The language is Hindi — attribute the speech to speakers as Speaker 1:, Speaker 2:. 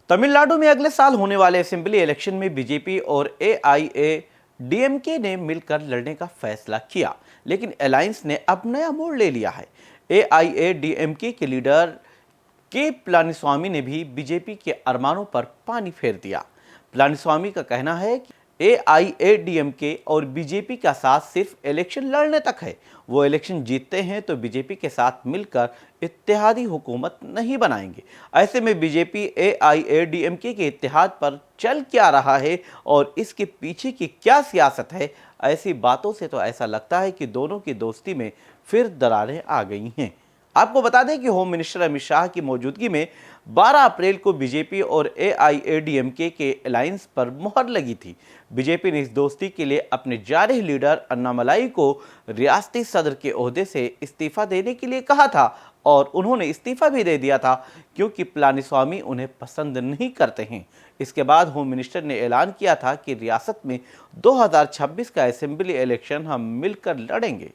Speaker 1: तमिलनाडु में अगले साल होने वाले असेंबली इलेक्शन में बीजेपी और एआईएडीएमके ने मिलकर लड़ने का फैसला किया, लेकिन अलायंस ने अब नया मोड़ ले लिया है। एआईएडीएमके के लीडर के पलानीस्वामी ने भी बीजेपी के अरमानों पर पानी फेर दिया। पलानीस्वामी का कहना है कि एआईएडीएमके और बीजेपी का साथ सिर्फ इलेक्शन लड़ने तक है। वो इलेक्शन जीतते हैं तो बीजेपी के साथ मिलकर इत्तेहादी हुकूमत नहीं बनाएंगे। ऐसे में बीजेपी एआईएडीएमके के इत्तेहाद पर चल क्या रहा है और इसके पीछे की क्या सियासत है, ऐसी बातों से तो ऐसा लगता है कि दोनों की दोस्ती में फिर दरारें आ गई हैं। आपको बता दें कि होम मिनिस्टर अमित शाह की मौजूदगी में 12 अप्रैल को बीजेपी और एआईएडीएमके के अलायंस पर मुहर लगी थी। बीजेपी ने इस दोस्ती के लिए अपने जारह लीडर अन्नामलाई को रियासती सदर के ओहदे से इस्तीफा देने के लिए कहा था और उन्होंने इस्तीफा भी दे दिया था, क्योंकि पलानीस्वामी उन्हें पसंद नहीं करते हैं। इसके बाद होम मिनिस्टर ने ऐलान किया था कि रियासत में 2026 का असेंबली इलेक्शन हम मिलकर लड़ेंगे।